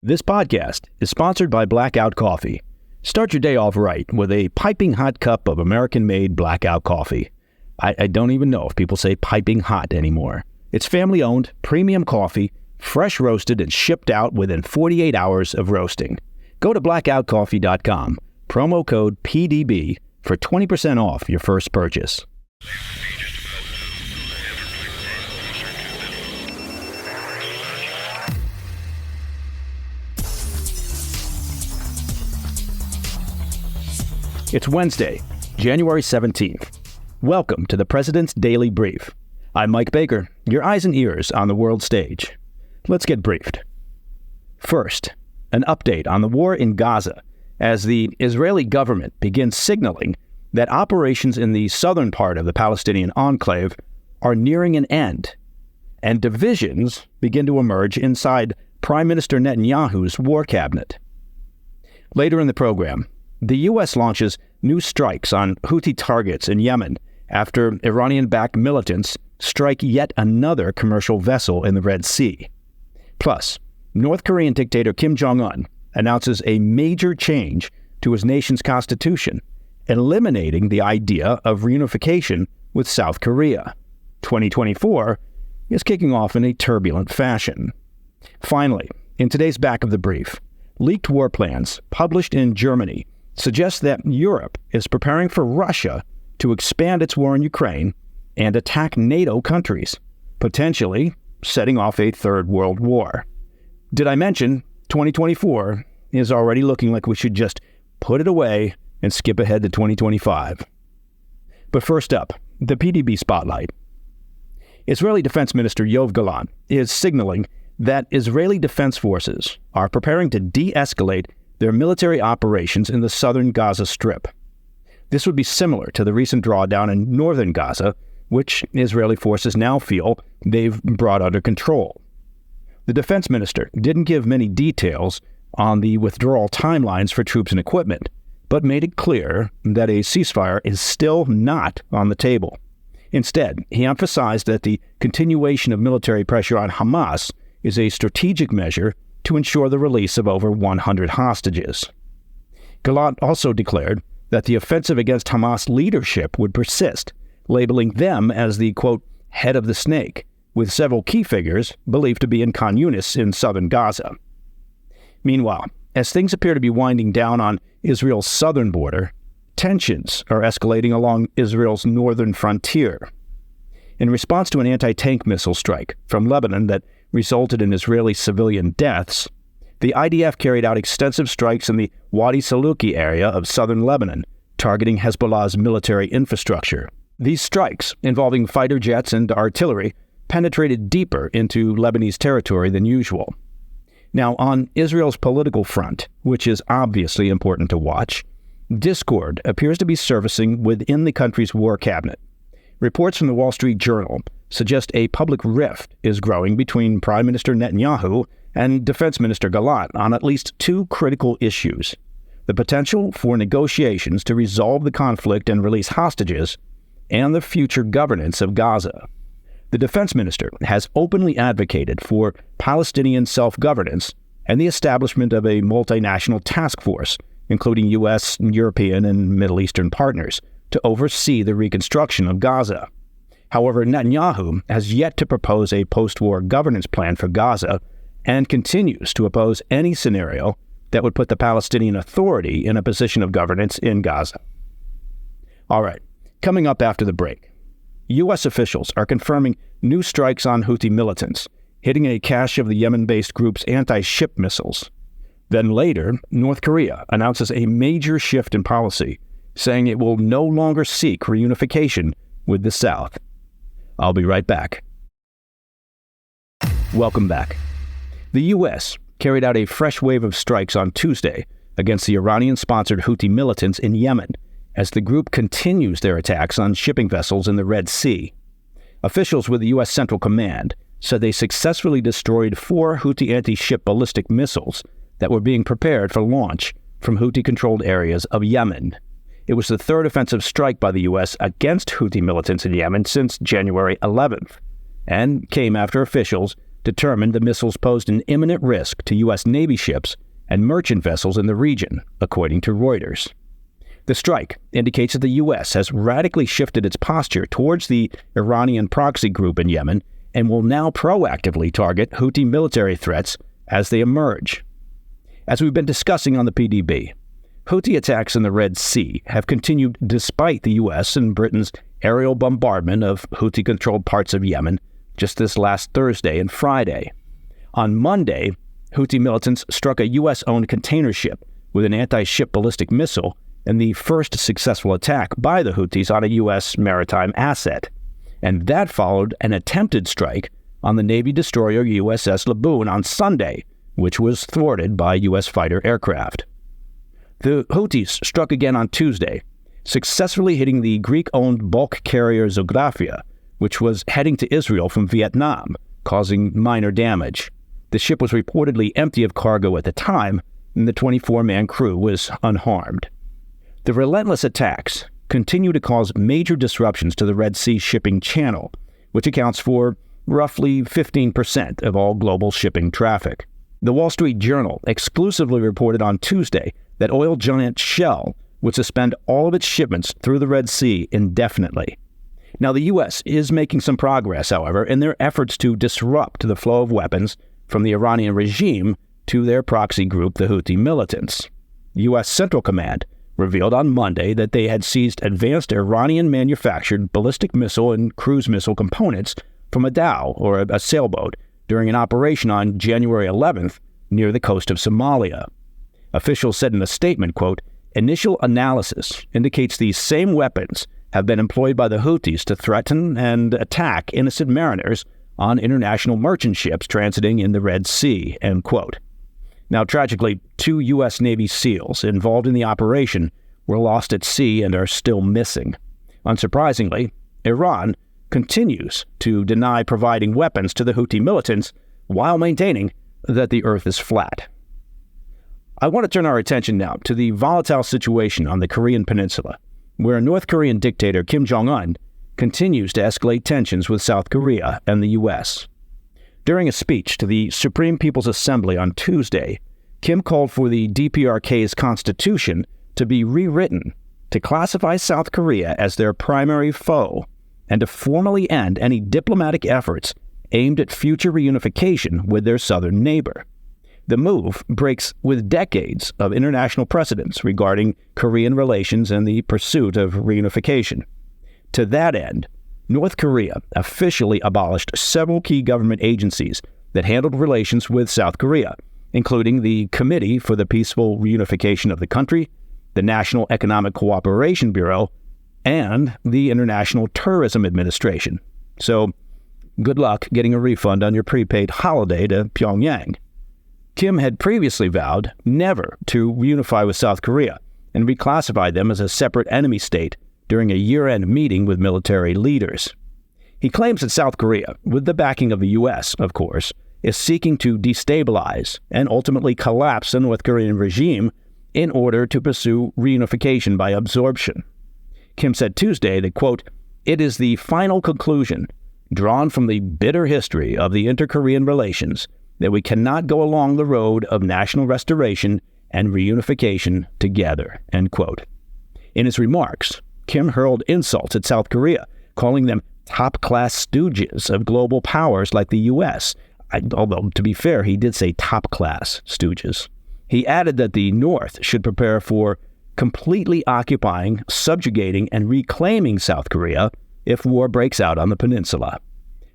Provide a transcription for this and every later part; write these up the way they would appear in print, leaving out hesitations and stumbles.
This podcast is sponsored by Blackout Coffee. Start your day off right with a piping hot cup of American-made Blackout Coffee. I don't even know if people say piping hot anymore. It's family-owned, premium coffee, fresh roasted and shipped out within 48 hours of roasting. Go to blackoutcoffee.com, promo code PDB for 20% off your first purchase. It's Wednesday, January 17th. Welcome to the President's Daily Brief. I'm Mike Baker, your eyes and ears on the world stage. Let's get briefed. First, an update on the war in Gaza as the Israeli government begins signaling that operations in the southern part of the Palestinian enclave are nearing an end, and divisions begin to emerge inside Prime Minister Netanyahu's war cabinet. Later in the program, the U.S. launches new strikes on Houthi targets in Yemen after Iranian-backed militants strike yet another commercial vessel in the Red Sea. Plus, North Korean dictator Kim Jong Un announces a major change to his nation's constitution, eliminating the idea of reunification with South Korea. 2024 is kicking off in a turbulent fashion. Finally, in today's Back of the Brief, leaked war plans published in Germany suggest that Europe is preparing for Russia to expand its war in Ukraine and attack NATO countries, potentially setting off a third world war. Did I mention 2024 is already looking like we should just put it away and skip ahead to 2025? But first up, the PDB spotlight. Israeli Defense Minister Yoav Gallant is signaling that Israeli defense forces are preparing to de-escalate their military operations in the southern Gaza Strip. This would be similar to the recent drawdown in northern Gaza, which Israeli forces now feel they've brought under control. The defense minister didn't give many details on the withdrawal timelines for troops and equipment, but made it clear that a ceasefire is still not on the table. Instead, he emphasized that the continuation of military pressure on Hamas is a strategic measure to ensure the release of over 100 hostages. Gallant also declared that the offensive against Hamas leadership would persist, labeling them as the, quote, head of the snake, with several key figures believed to be in Khan Yunis in southern Gaza. Meanwhile, as things appear to be winding down on Israel's southern border, tensions are escalating along Israel's northern frontier. In response to an anti-tank missile strike from Lebanon that resulted in Israeli civilian deaths, the IDF carried out extensive strikes in the Wadi Saluki area of southern Lebanon, targeting Hezbollah's military infrastructure. These strikes, involving fighter jets and artillery, penetrated deeper into Lebanese territory than usual. Now, on Israel's political front, which is obviously important to watch, discord appears to be surfacing within the country's war cabinet. Reports from the Wall Street Journal suggest a public rift is growing between Prime Minister Netanyahu and Defense Minister Gallant on at least two critical issues: the potential for negotiations to resolve the conflict and release hostages, and the future governance of Gaza. The defense minister has openly advocated for Palestinian self-governance and the establishment of a multinational task force, including U.S., European, and Middle Eastern partners, to oversee the reconstruction of Gaza. However, Netanyahu has yet to propose a post-war governance plan for Gaza and continues to oppose any scenario that would put the Palestinian Authority in a position of governance in Gaza. All right, coming up after the break, U.S. officials are confirming new strikes on Houthi militants, hitting a cache of the Yemen-based group's anti-ship missiles. Then later, North Korea announces a major shift in policy, saying it will no longer seek reunification with the South. I'll be right back. Welcome back. The U.S. carried out a fresh wave of strikes on Tuesday against the Iranian-sponsored Houthi militants in Yemen as the group continues their attacks on shipping vessels in the Red Sea. Officials with the U.S. Central Command said they successfully destroyed 4 Houthi anti-ship ballistic missiles that were being prepared for launch from Houthi-controlled areas of Yemen. It was the third offensive strike by the U.S. against Houthi militants in Yemen since January 11th, and came after officials determined the missiles posed an imminent risk to U.S. Navy ships and merchant vessels in the region, according to Reuters. The strike indicates that the U.S. has radically shifted its posture towards the Iranian proxy group in Yemen and will now proactively target Houthi military threats as they emerge. As we've been discussing on the PDB, Houthi attacks in the Red Sea have continued despite the U.S. and Britain's aerial bombardment of Houthi-controlled parts of Yemen just this last Thursday and Friday. On Monday, Houthi militants struck a U.S.-owned container ship with an anti-ship ballistic missile in the first successful attack by the Houthis on a U.S. maritime asset. And that followed an attempted strike on the Navy destroyer USS Laboon on Sunday, which was thwarted by U.S. fighter aircraft. The Houthis struck again on Tuesday, successfully hitting the Greek-owned bulk carrier Zographia, which was heading to Israel from Vietnam, causing minor damage. The ship was reportedly empty of cargo at the time, and the 24-man crew was unharmed. The relentless attacks continue to cause major disruptions to the Red Sea shipping channel, which accounts for roughly 15% of all global shipping traffic. The Wall Street Journal exclusively reported on Tuesday that oil giant Shell would suspend all of its shipments through the Red Sea indefinitely. Now, the U.S. is making some progress, however, in their efforts to disrupt the flow of weapons from the Iranian regime to their proxy group, the Houthi militants. U.S. Central Command revealed on Monday that they had seized advanced Iranian-manufactured ballistic missile and cruise missile components from a dhow, or a sailboat, during an operation on January 11th near the coast of Somalia. Officials said in a statement, quote, "Initial analysis indicates these same weapons have been employed by the Houthis to threaten and attack innocent mariners on international merchant ships transiting in the Red Sea," end quote. Now, tragically, 2 U.S. Navy SEALs involved in the operation were lost at sea and are still missing. Unsurprisingly, Iran continues to deny providing weapons to the Houthi militants while maintaining that the earth is flat. I want to turn our attention now to the volatile situation on the Korean Peninsula, where North Korean dictator Kim Jong Un continues to escalate tensions with South Korea and the U.S. During a speech to the Supreme People's Assembly on Tuesday, Kim called for the DPRK's constitution to be rewritten to classify South Korea as their primary foe and to formally end any diplomatic efforts aimed at future reunification with their southern neighbor. The move breaks with decades of international precedents regarding Korean relations and the pursuit of reunification. To that end, North Korea officially abolished several key government agencies that handled relations with South Korea, including the Committee for the Peaceful Reunification of the Country, the National Economic Cooperation Bureau, and the International Tourism Administration. So, good luck getting a refund on your prepaid holiday to Pyongyang. Kim had previously vowed never to reunify with South Korea and reclassified them as a separate enemy state during a year-end meeting with military leaders. He claims that South Korea, with the backing of the U.S., of course, is seeking to destabilize and ultimately collapse the North Korean regime in order to pursue reunification by absorption. Kim said Tuesday that, quote, "It is the final conclusion drawn from the bitter history of the inter-Korean relations that we cannot go along the road of national restoration and reunification together," end quote. In his remarks, Kim hurled insults at South Korea, calling them top-class stooges of global powers like the U.S., although, to be fair, he did say top-class stooges. He added that the North should prepare for completely occupying, subjugating, and reclaiming South Korea if war breaks out on the peninsula.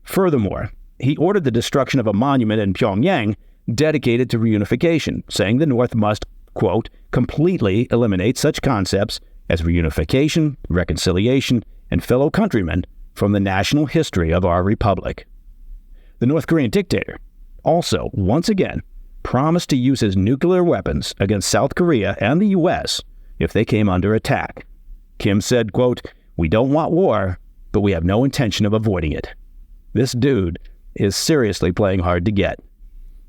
Furthermore, he ordered the destruction of a monument in Pyongyang dedicated to reunification, saying the North must, quote, "completely eliminate such concepts as reunification, reconciliation, and fellow countrymen from the national history of our republic." The North Korean dictator also, once again, promised to use his nuclear weapons against South Korea and the U.S. if they came under attack. Kim said, quote, "We don't want war, but we have no intention of avoiding it." This dude is seriously playing hard to get.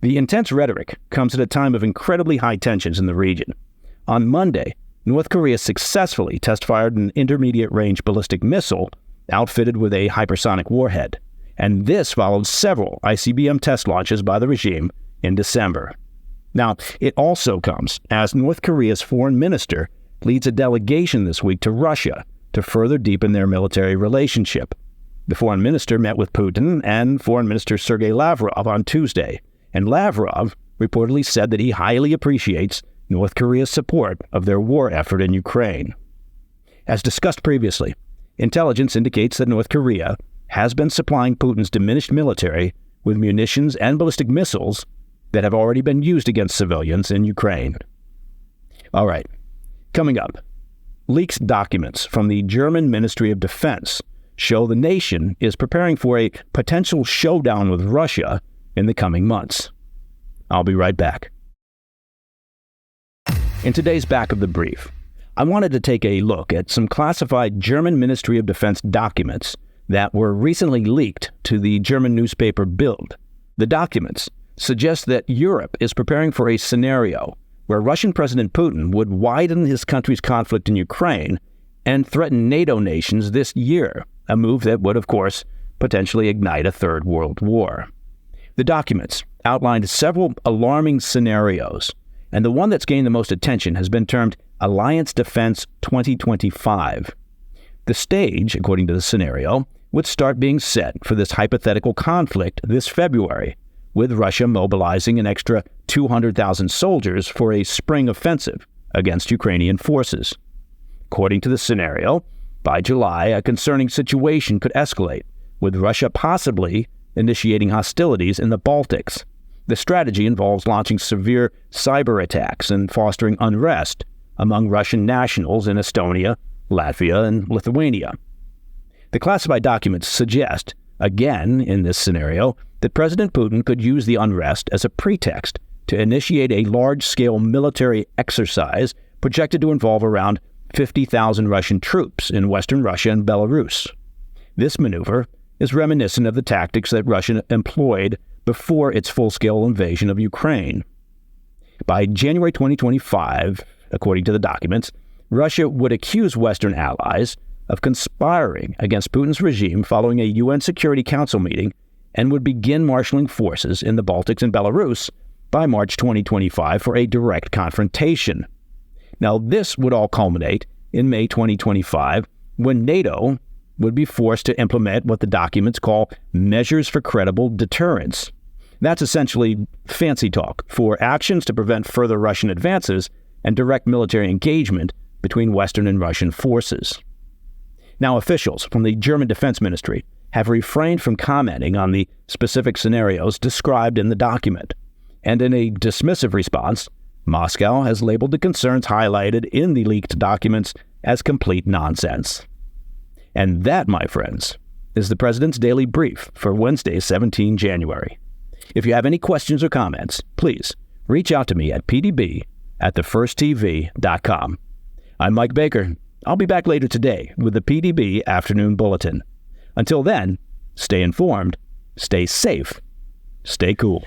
The intense rhetoric comes at a time of incredibly high tensions in the region. On Monday, North Korea successfully test-fired an intermediate-range ballistic missile outfitted with a hypersonic warhead. And this followed several ICBM test launches by the regime in December. Now, it also comes as North Korea's foreign minister leads a delegation this week to Russia to further deepen their military relationship. The foreign minister met with Putin and Foreign Minister Sergei Lavrov on Tuesday, and Lavrov reportedly said that he highly appreciates North Korea's support of their war effort in Ukraine. As discussed previously, intelligence indicates that North Korea has been supplying Putin's diminished military with munitions and ballistic missiles that have already been used against civilians in Ukraine. All right, coming up, leaked documents from the German Ministry of Defense show the nation is preparing for a potential showdown with Russia in the coming months. I'll be right back. In today's Back of the Brief, I wanted to take a look at some classified German Ministry of Defense documents that were recently leaked to the German newspaper Bild. The documents suggest that Europe is preparing for a scenario where Russian President Putin would widen his country's conflict in Ukraine and threaten NATO nations this year, a move that would, of course, potentially ignite a third world war. The documents outlined several alarming scenarios, and the one that's gained the most attention has been termed Alliance Defense 2025. The stage, according to the scenario, would start being set for this hypothetical conflict this February, with Russia mobilizing an extra 200,000 soldiers for a spring offensive against Ukrainian forces. According to the scenario, by July, a concerning situation could escalate, with Russia possibly initiating hostilities in the Baltics. The strategy involves launching severe cyber attacks and fostering unrest among Russian nationals in Estonia, Latvia, and Lithuania. The classified documents suggest, again in this scenario, that President Putin could use the unrest as a pretext to initiate a large-scale military exercise projected to involve around 50,000 Russian troops in western Russia and Belarus. This maneuver is reminiscent of the tactics that Russia employed before its full-scale invasion of Ukraine. By January 2025, according to the documents, Russia would accuse Western allies of conspiring against Putin's regime following a UN Security Council meeting and would begin marshaling forces in the Baltics and Belarus by March 2025 for a direct confrontation. Now, this would all culminate in May 2025 when NATO would be forced to implement what the documents call measures for credible deterrence. That's essentially fancy talk for actions to prevent further Russian advances and direct military engagement between Western and Russian forces. Now, officials from the German Defense Ministry have refrained from commenting on the specific scenarios described in the document, and in a dismissive response, Moscow has labeled the concerns highlighted in the leaked documents as complete nonsense. And that, my friends, is the President's Daily Brief for Wednesday, 17 January. If you have any questions or comments, please reach out to me at pdb@thefirsttv.com. I'm Mike Baker. I'll be back later today with the PDB Afternoon Bulletin. Until then, stay informed, stay safe, stay cool.